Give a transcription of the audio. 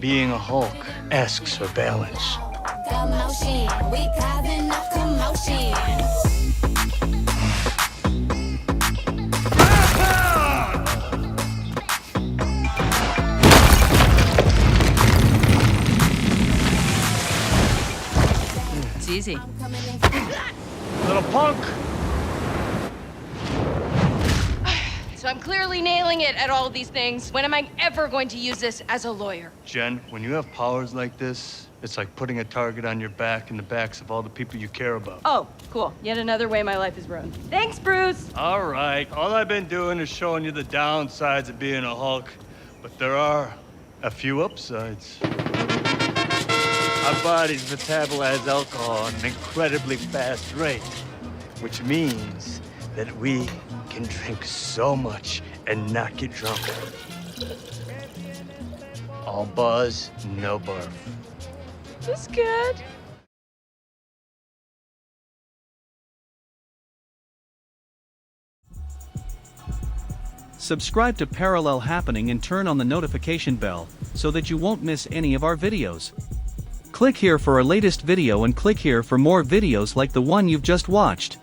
Being a Hulk asks for balance. Commotion, we causing a commotion. It's easy. Little punk! So I'm clearly nailing it at all of these things. When am I ever going to use this as a lawyer? Jen, when you have powers like this, it's like putting a target on your back and the backs of all the people you care about. Oh, cool. Yet another way my life is ruined. Thanks, Bruce. All right, all I've been doing is showing you the downsides of being a Hulk, but there are a few upsides. Our bodies metabolize alcohol at an incredibly fast rate, which means that we can drink so much and not get drunk. All buzz, no barf. That's good. Subscribe to Parallel Happening and turn on the notification bell so that you won't miss any of our videos. Click here for our latest video and click here for more videos like the one you've just watched.